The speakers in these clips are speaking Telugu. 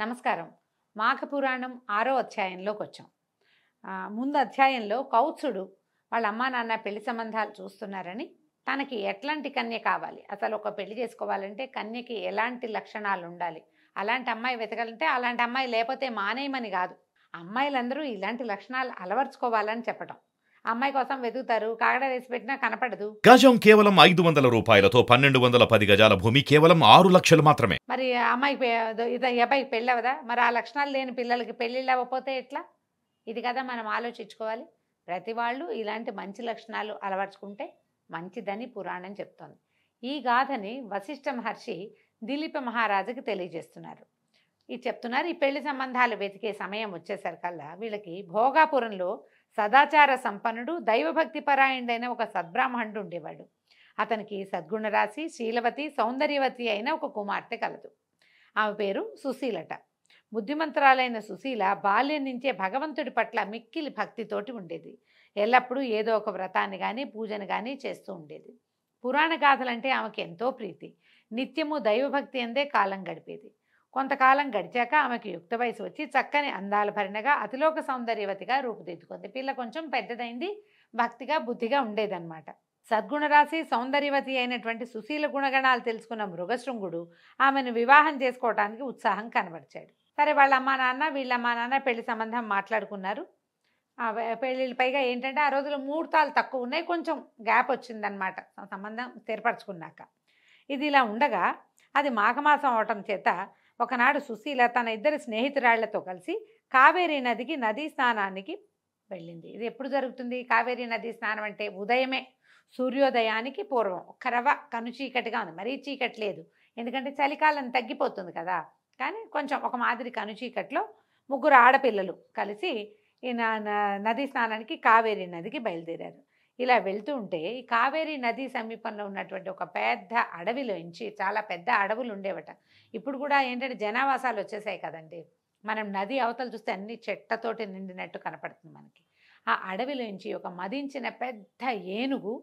నమస్కారం. మాఘ పురాణం 6వ అధ్యాయంలోకి వచ్చాం. ముందు అధ్యాయంలో కౌత్సుడు వాళ్ళ అమ్మా నాన్న పెళ్లి సంబంధాలు చూస్తున్నారని, తనకి ఎట్లాంటి కన్య కావాలి, అసలు ఒక పెళ్లి చేసుకోవాలంటే కన్యకి ఎలాంటి లక్షణాలు ఉండాలి, అలాంటి అమ్మాయి వెతకాలంటే అలాంటి అమ్మాయి లేకపోతే మానేయమని కాదు, అమ్మాయిలందరూ ఇలాంటి లక్షణాలు అలవర్చుకోవాలని చెప్పటం. అమ్మాయి కోసం వెతుకుతారు, కాగడ వేసి పెట్టినా కనపడదు. గజం కేవలం 500 రూపాయలతో 1210 గజాల భూమి కేవలం 6 లక్షలు మాత్రమే. మరి అమ్మాయికి అబ్బాయికి పెళ్ళవదా? మరి ఆ లక్షణాలు లేని పిల్లలకి పెళ్ళిళ్ళు అవ్వకపోతే ఎట్లా? ఇది కదా మనం ఆలోచించుకోవాలి. ప్రతి వాళ్ళు ఇలాంటి మంచి లక్షణాలు అలవర్చుకుంటే మంచిదని పురాణం చెప్తోంది. ఈ గాథని వశిష్ఠ మహర్షి దిలీప మహారాజుకి తెలియజేస్తున్నారు. ఇది చెప్తున్నారు. ఈ పెళ్లి సంబంధాలు వెతికే సమయం వచ్చేసరికల్లా వీళ్ళకి భోగాపురంలో సదాచార సంపన్నుడు, దైవభక్తి పరాయణుడైన ఒక సద్బ్రాహ్మణుడు ఉండేవాడు. అతనికి సద్గుణరాశి, శీలవతి, సౌందర్యవతి అయిన ఒక కుమార్తె కలదు. ఆమె పేరు సుశీలట. బుద్ధిమంతురాలైన సుశీల బాల్యం నుంచే భగవంతుడి పట్ల మిక్కిలి భక్తితోటి ఉండేది. ఎల్లప్పుడూ ఏదో ఒక వ్రతాన్ని కానీ పూజను కానీ చేస్తూ ఉండేది. పురాణ గాథలంటే ఆమెకి ఎంతో ప్రీతి. నిత్యము దైవభక్తి అందే కాలం గడిపేది. కొంతకాలం గడిచాక ఆమెకి యుక్త వయసు వచ్చి చక్కని అందాల భరిణగా అతిలోక సౌందర్యవతిగా రూపుదిద్దుకుంది. పిల్ల కొంచెం పెద్దదైంది, భక్తిగా బుద్ధిగా ఉండేదన్నమాట. సద్గుణరాశి, సౌందర్యవతి అయినటువంటి సుశీల గుణగణాలు తెలుసుకున్న మృగశృంగుడు ఆమెను వివాహం చేసుకోవడానికి ఉత్సాహం కనబరిచాడు. సరే, వాళ్ళ అమ్మా నాన్న వీళ్ళ అమ్మా నాన్న పెళ్లి సంబంధం మాట్లాడుకున్నారు. పెళ్ళిళ్ళు పైగా ఏంటంటే ఆ రోజుల్లో ముహూర్తాలు తక్కువ ఉన్నాయి, కొంచెం గ్యాప్ వచ్చిందనమాట సంబంధం స్థిరపరచుకున్నాక. ఇది ఇలా ఉండగా అది మాఘమాసం అవటం చేత ఒకనాడు సుశీల తన ఇద్దరు స్నేహితురాళ్లతో కలిసి కావేరీ నదికి నదీ స్నానానికి వెళ్ళింది. ఇది ఎప్పుడు జరుగుతుంది? కావేరీ నదీ స్నానం అంటే ఉదయమే, సూర్యోదయానికి పూర్వం. ఒక్క రవ్వ కను చీకటిగా ఉంది, మరీ చీకటి లేదు, ఎందుకంటే చలికాలం తగ్గిపోతుంది కదా. కానీ కొంచెం ఒక మాదిరి కను చీకట్లో ముగ్గురు ఆడపిల్లలు కలిసి ఈ నదీ స్నానానికి కావేరీ నదికి బయలుదేరారు. ఇలా వెళ్తూ ఉంటే ఈ కావేరీ నది సమీపంలో ఉన్నటువంటి ఒక పెద్ద అడవిలోంచి, చాలా పెద్ద అడవులు ఉండేవట. ఇప్పుడు కూడా ఏంటంటే జనావాసాలు వచ్చేసాయి కదండి. మనం నది అవతలు చూస్తే అన్ని చెట్టతోటి నిండినట్టు కనపడుతుంది మనకి. ఆ అడవిలోంచి ఒక మదించిన పెద్ద ఏనుగు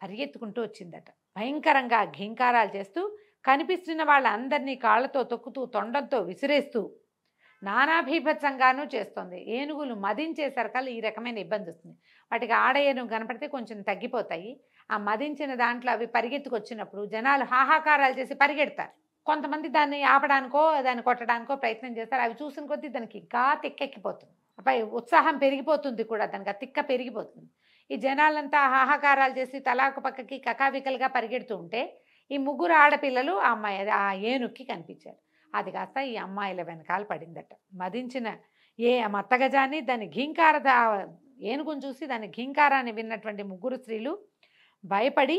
పరిగెత్తుకుంటూ వచ్చిందట. భయంకరంగా ఘీంకారాలు చేస్తూ కనిపిస్తున్న వాళ్ళందరినీ కాళ్ళతో తొక్కుతూ, తొండంతో విసిరేస్తూ నానాభీభత్సంగానూ చేస్తుంది. ఏనుగులు మదించేసరికల్లా ఈ రకమైన ఇబ్బంది వస్తుంది. వాటికి ఆడ ఏనుగు కనపడితే కొంచెం తగ్గిపోతాయి. ఆ మదించిన దాంట్లో అవి పరిగెత్తుకొచ్చినప్పుడు జనాలు హాహాకారాలు చేసి పరిగెడతారు. కొంతమంది దాన్ని ఆపడానికో దాన్ని కొట్టడానికో ప్రయత్నం చేస్తారు. అవి చూసిన కొద్దీ దానికి ఇంకా తిక్కెక్కిపోతుంది, పై ఉత్సాహం పెరిగిపోతుంది కూడా, దానికి ఆ తిక్క పెరిగిపోతుంది. ఈ జనాలంతా హాహాకారాలు చేసి తలాకు పక్కకి కకావికలుగా పరిగెడుతూ ఉంటే ఈ ముగ్గురు ఆడపిల్లలు ఆ ఏనుగుకి కనిపించారు. అది కాస్త ఈ అమ్మాయిల వెనకాల పడిందట. మదించిన మత్తగజాన్ని, దాని ఏనుగును చూసి దాని ఘీంకారాన్ని విన్నటువంటి ముగ్గురు స్త్రీలు భయపడి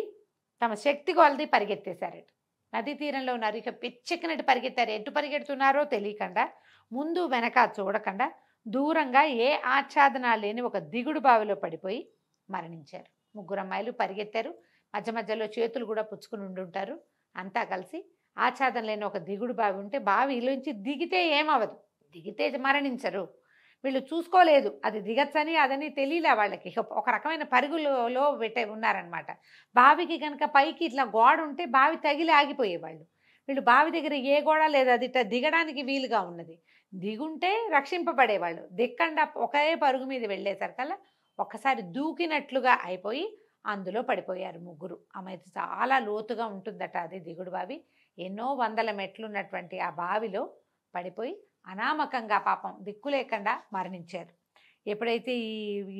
తమ శక్తి కొలది పరిగెత్తేశారట. నదీ తీరంలో ఉన్నారు. ఇక పిచ్చెక్కినట్టు పరిగెత్తారు. ఎటు పరిగెడుతున్నారో తెలియకుండా, ముందు వెనక చూడకుండా దూరంగా ఏ ఆచ్ఛాదన లేని ఒక దిగుడు బావిలో పడిపోయి మరణించారు. ముగ్గురు అమ్మాయిలు పరిగెత్తారు. మధ్య మధ్యలో చేతులు కూడా పుచ్చుకుని ఉండుంటారు. అంతా కలిసి ఆచ్ఛాదన లేని ఒక దిగుడు బావి ఉంటే బావిలోంచి దిగితే ఏమవదు, దిగితే మరణించరు. వీళ్ళు చూసుకోలేదు అది దిగచ్చని, అదని తెలియలే వాళ్ళకి. ఒక రకమైన పరుగులో ఉన్నారనమాట. బావికి కనుక పైకి ఇట్లా గోడ ఉంటే బావి తగిలి ఆగిపోయేవాళ్ళు. వీళ్ళు బావి దగ్గర ఏ గోడ లేదు, అది ఇట్లా దిగడానికి వీలుగా ఉన్నది. దిగుంటే రక్షింపబడేవాళ్ళు. దిక్కండా ఒకే పరుగు మీద వెళ్ళేసరికల్లా ఒక్కసారి దూకినట్లుగా అయిపోయి అందులో పడిపోయారు ముగ్గురు. ఆమె చాలా లోతుగా ఉంటుందట అది దిగుడు బావి. ఎన్నో వందల మెట్లు ఉన్నటువంటి ఆ బావిలో పడిపోయి అనామకంగా పాపం దిక్కు లేకుండా మరణించారు. ఎప్పుడైతే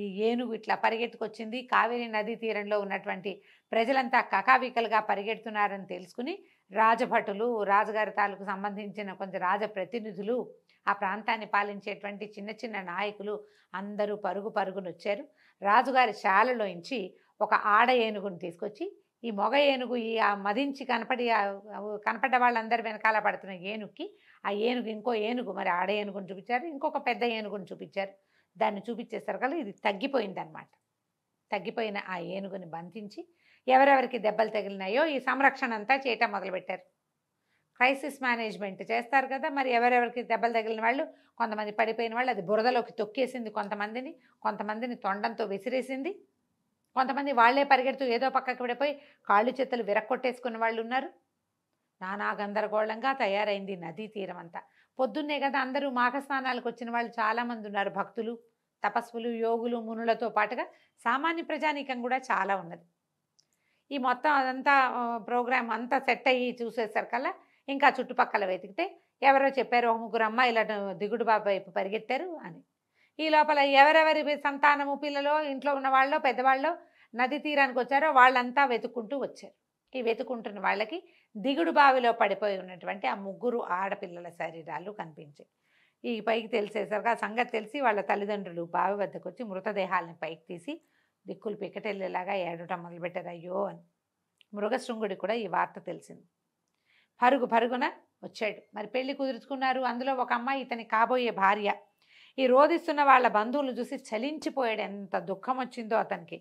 ఈ ఏనుగు ఇట్లా పరిగెత్తుకొచ్చింది, కావేరీ నదీ తీరంలో ఉన్నటువంటి ప్రజలంతా కకావికలుగా పరిగెడుతున్నారని తెలుసుకుని రాజభటులు, రాజుగారి తాలూకు సంబంధించిన కొంచెం రాజప్రతినిధులు, ఆ ప్రాంతాన్ని పాలించేటువంటి చిన్న చిన్న నాయకులు అందరూ పరుగునొచ్చారు. రాజుగారి శాలలోంచి ఒక ఆడ ఏనుగుని తీసుకొచ్చి ఈ మొగ ఏనుగు, ఈ మదించి కనపడ్డ వాళ్ళందరి వెనకాల పడుతున్న ఏనుగుకి, ఆ ఏనుగు ఇంకో ఏనుగు, మరి ఆడ ఏనుగుని చూపించారు, ఇంకొక పెద్ద ఏనుగుని చూపించారు. దాన్ని చూపించేసరికల్లా ఇది తగ్గిపోయిందనమాట. తగ్గిపోయిన ఆ ఏనుగుని బంధించి ఎవరెవరికి దెబ్బలు తగిలినాయో ఈ సంరక్షణ అంతా చేయటం మొదలుపెట్టారు. క్రైసిస్ మేనేజ్మెంట్ చేస్తారు కదా. మరి ఎవరెవరికి దెబ్బలు తగిలిన వాళ్ళు, కొంతమంది పడిపోయిన వాళ్ళు అది బురదలోకి తొక్కేసింది, కొంతమందిని తొండంతో విసిరేసింది, కొంతమంది వాళ్లే పరిగెడుతూ ఏదో పక్కకి పడిపోయి కాళ్ళు చేతులు విరక్కొట్టేసుకున్న వాళ్ళు ఉన్నారు. నానా గందరగోళంగా తయారైంది నదీ తీరం అంతా. పొద్దున్నే కదా అందరూ మాఘ స్నానాలకు వచ్చిన వాళ్ళు చాలామంది ఉన్నారు, భక్తులు, తపస్సులు, యోగులు, మునులతో పాటుగా సామాన్య ప్రజానీకం కూడా చాలా ఉన్నది. ఈ మొత్తం అదంతా ప్రోగ్రామ్ అంతా సెట్ అయ్యి చూసేసరికల్లా ఇంకా చుట్టుపక్కల వెతికితే ఎవరో చెప్పారు, ఒక 3 అమ్మాయిల దిగుడు బాబు వైపు పరిగెత్తారు అని. ఈ లోపల ఎవరెవరి సంతానము, పిల్లలో, ఇంట్లో ఉన్న వాళ్ళు, పెద్దవాళ్ళు నది తీరానికి వచ్చారో వాళ్ళంతా వెతుక్కుంటూ వచ్చారు. ఈ వెతుకుంటున్న వాళ్ళకి దిగుడు బావిలో పడిపోయి ఉన్నటువంటి ఆ 3 ఆడపిల్లల శరీరాలు కనిపించాయి. ఈ పైకి తెలిసేసరికి ఆ సంగతి తెలిసి వాళ్ళ తల్లిదండ్రులు బావి వద్దకు వచ్చి మృతదేహాలను పైకి తీసి దిక్కులు పిక్కటెళ్ళేలాగా ఏడటం మొదలుపెట్టారు, అయ్యో అని. మృగశృంగుడికి కూడా ఈ వార్త తెలిసింది. పరుగున వచ్చాడు. మరి పెళ్లి కుదుర్చుకున్నారు. అందులో ఒక అమ్మాయి ఇతని కాబోయే భార్య. ఈ రోధిస్తున్న వాళ్ళ బంధువులు చూసి చలించిపోయాడు. ఎంత దుఃఖం వచ్చిందో అతనికి.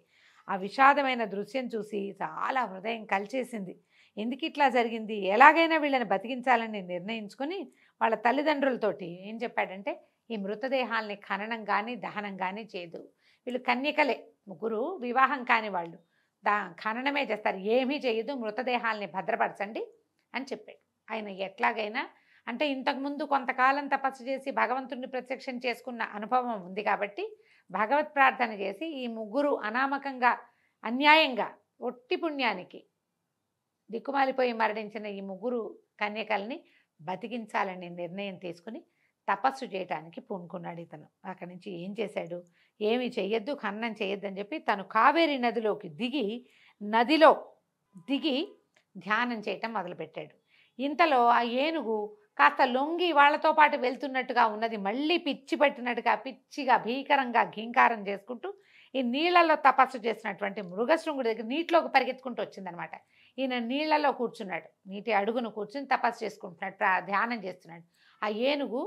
ఆ విషాదమైన దృశ్యం చూసి చాలా హృదయం కలిచేసింది. ఎందుకు ఇట్లా జరిగింది, ఎలాగైనా వీళ్ళని బతికించాలని నిర్ణయించుకొని వాళ్ళ తల్లిదండ్రులతోటి ఏం చెప్పాడంటే, ఈ మృతదేహాల్ని ఖననం కానీ దహనం కానీ చేయదు. వీళ్ళు కన్యకలే, 3 వివాహం కాని వాళ్ళు, ఖననమే చేస్తారు, ఏమీ చేయదు, మృతదేహాల్ని భద్రపరచండి అని చెప్పాడు. ఆయన ఎట్లాగైనా అంటే ఇంతకుముందు కొంతకాలం తపస్సు చేసి భగవంతుడిని ప్రత్యక్షం చేసుకున్న అనుభవం ఉంది కాబట్టి భగవత్ ప్రార్థన చేసి ఈ 3 అనామకంగా అన్యాయంగా ఒట్టి పుణ్యానికి దిక్కుమాలిపోయి మరణించిన ఈ 3 కన్యకల్ని బతికించాలని నిర్ణయం తీసుకుని తపస్సు చేయడానికి పూనుకున్నాడు ఇతను. అక్కడి నుంచి ఏం చేశాడు, ఏమి చెయ్యొద్దు, ఖననం చేయొద్దు అని చెప్పి తను కావేరీ నదిలోకి నదిలో దిగి ధ్యానం చేయటం మొదలుపెట్టాడు. ఇంతలో ఆ ఏనుగు కాస్త లొంగి వాళ్ళతో పాటు వెళ్తున్నట్టుగా ఉన్నది. మళ్ళీ పిచ్చి పట్టినట్టుగా పిచ్చిగా భీకరంగా ఘీంకారం చేసుకుంటూ ఈ నీళ్లలో తపస్సు చేసినటువంటి మృగశృంగుడి దగ్గర నీటిలోకి పరిగెత్తుకుంటూ వచ్చిందనమాట. ఈయన నీళ్లలో కూర్చున్నాడు, నీటి అడుగును కూర్చుని తపస్సు చేసుకుంటున్నాడు, ధ్యానం చేస్తున్నాడు. ఆ ఏనుగు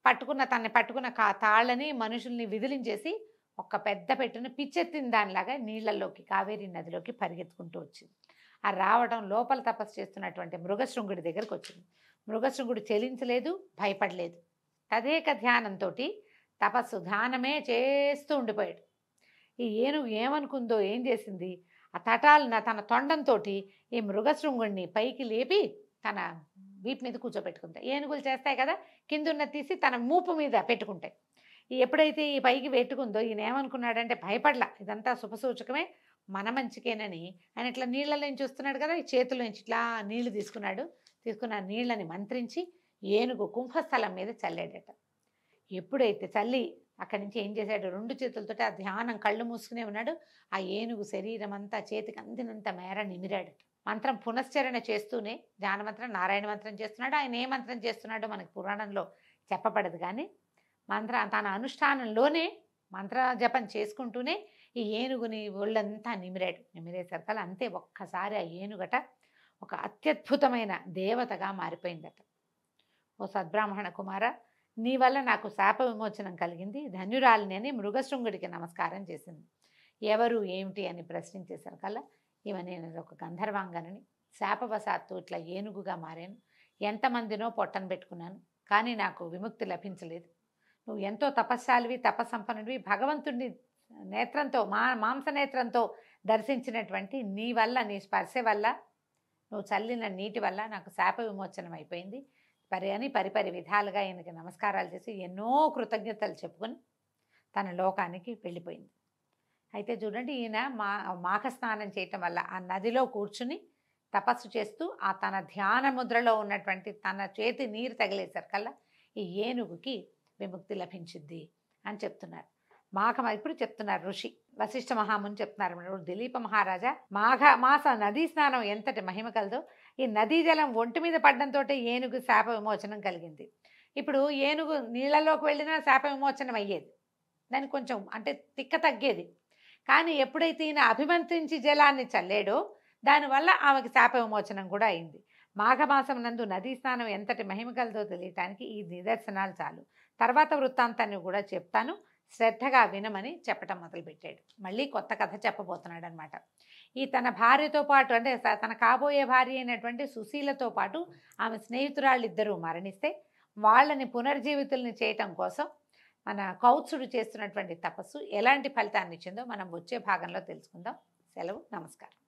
తనని పట్టుకున్న తాళ్ళని మనుషుల్ని విదిలించేసి ఒక పెద్ద పెట్టుని పిచ్చెత్తిన దానిలాగా నీళ్లలోకి కావేరీ నదిలోకి పరిగెత్తుకుంటూ వచ్చింది. ఆ రావడం లోపల తపస్సు చేస్తున్నటువంటి మృగశృంగుడి దగ్గరకు వచ్చింది. మృగశృంగుడు చెలించలేదు, భయపడలేదు. తదేక ధ్యానంతో ధ్యానమే చేస్తూ ఉండిపోయాడు. ఈ ఏనుగు ఏమనుకుందో ఏం చేసింది, ఆ తన తొండంతో ఈ మృగశృంగుడిని పైకి లేపి తన వీపు మీద కూర్చోబెట్టుకుంది. ఏనుగులు చేస్తాయి కదా, కిందున్న తీసి తన మూపు మీద పెట్టుకుంటాయి. ఎప్పుడైతే ఈ పైకి పెట్టుకుందో ఈయన ఏమనుకున్నాడంటే, భయపడలా, ఇదంతా శుభసూచకమే, మన మంచికేనని ఆయన ఇట్లా నీళ్ళలో నుంచి చూస్తున్నాడు కదా, ఈ చేతుల్లో నుంచి ఇట్లా నీళ్లు తీసుకున్న నీళ్ళని మంత్రించి ఏనుగు కుంభస్థలం మీద చల్లాడట. ఎప్పుడైతే చల్లి అక్కడి నుంచి ఏం చేశాడు, 2 చేతులతో ఆ ధ్యానం కళ్ళు మూసుకునే ఉన్నాడు. ఆ ఏనుగు శరీరం అంతా చేతికి అందినంత మేర నిమిరాడు. మంత్రం పునశ్చరణ చేస్తూనే, ధ్యాన మంత్రం నారాయణ మంత్రం చేస్తున్నాడు. ఆయన ఏ మంత్రం చేస్తున్నాడో మనకి పురాణంలో చెప్పబడదు, కానీ తన అనుష్ఠానంలోనే మంత్ర జపం చేసుకుంటూనే ఈ ఏనుగుని ఒళ్ళంతా నిమిరేసరికల్ అంతే ఒక్కసారి ఆ ఏనుగట ఒక అత్యద్భుతమైన దేవతగా మారిపోయిందట. ఓ సద్బ్రాహ్మణ కుమార, నీ వల్ల నాకు శాప విమోచనం కలిగింది, ధన్యురాలిని అని మృగశృంగుడికి నమస్కారం చేసింది. ఎవరు ఏమిటి అని ప్రశ్నించేసరికల్లా నేను ఒక గంధర్వాంగనని, శాపవశాత్తు ఇట్లా ఏనుగుగా మారాను, ఎంతమందినో పొట్టను పెట్టుకున్నాను, కానీ నాకు విముక్తి లభించలేదు. నువ్వు ఎంతో తపస్శాలివి, తపస్సంపన్నుడివి, భగవంతుడిని నేత్రంతో మాంసనేత్రంతో దర్శించినటువంటి నీ వల్ల, నీ స్పర్శ వల్ల, నువ్వు చల్లిన నీటి వల్ల నాకు శాప విమోచనం అయిపోయింది అని పరిపరి విధాలుగా ఆయనకి నమస్కారాలు చేసి ఎన్నో కృతజ్ఞతలు చెప్పుకొని తన లోకానికి వెళ్ళిపోయింది. అయితే చూడండి, ఈయన మాఘ స్నానం చేయటం వల్ల ఆ నదిలో కూర్చుని తపస్సు చేస్తూ ఆ తన ధ్యాన ముద్రలో ఉన్నటువంటి తన చేతి నీరు తగిలేసరికల్లా ఈ ఏనుగుకి విముక్తి లభించింది అని చెప్తున్నారు. ఇప్పుడు చెప్తున్నారు ఋషి వశిష్ఠ మహాముని చెప్తున్నారు, దిలీప మహారాజా, మాఘ నదీ స్నానం ఎంతటి మహిమ కలదో, ఈ నదీ జలం ఒంటి మీద పడడంతో ఏనుగు శాప విమోచనం కలిగింది. ఇప్పుడు ఏనుగు నీళ్ళలోకి వెళ్ళినా శాప విమోచనం అయ్యేది, దానికి కొంచెం అంటే తిక్క తగ్గేది. కానీ ఎప్పుడైతే ఈయన అభిమంత్రించి జలాన్ని చల్లాడో దానివల్ల ఆమెకి శాప విమోచనం కూడా అయింది. మాఘమాసం నందు నదీ స్నానం ఎంతటి మహిమ కలదో తెలియటానికి ఈ నిదర్శనాలు చాలు. తర్వాత వృత్తాంతాన్ని కూడా చెప్తాను, శ్రద్ధగా వినమని చెప్పటం మొదలుపెట్టాడు. మళ్ళీ కొత్త కథ చెప్పబోతున్నాడు అనమాట. ఈ తన భార్యతో పాటు, అంటే తన కాబోయే భార్య అయినటువంటి సుశీలతో పాటు ఆమె స్నేహితురాళ్ళిద్దరూ మరణిస్తే వాళ్ళని పునర్జీవితుల్ని చేయటం కోసం మన కౌత్సుడు చేస్తున్నటువంటి తపస్సు ఎలాంటి ఫలితాన్ని ఇచ్చిందో మనం వచ్చే భాగంలో తెలుసుకుందాం. సెలవు, నమస్కారం.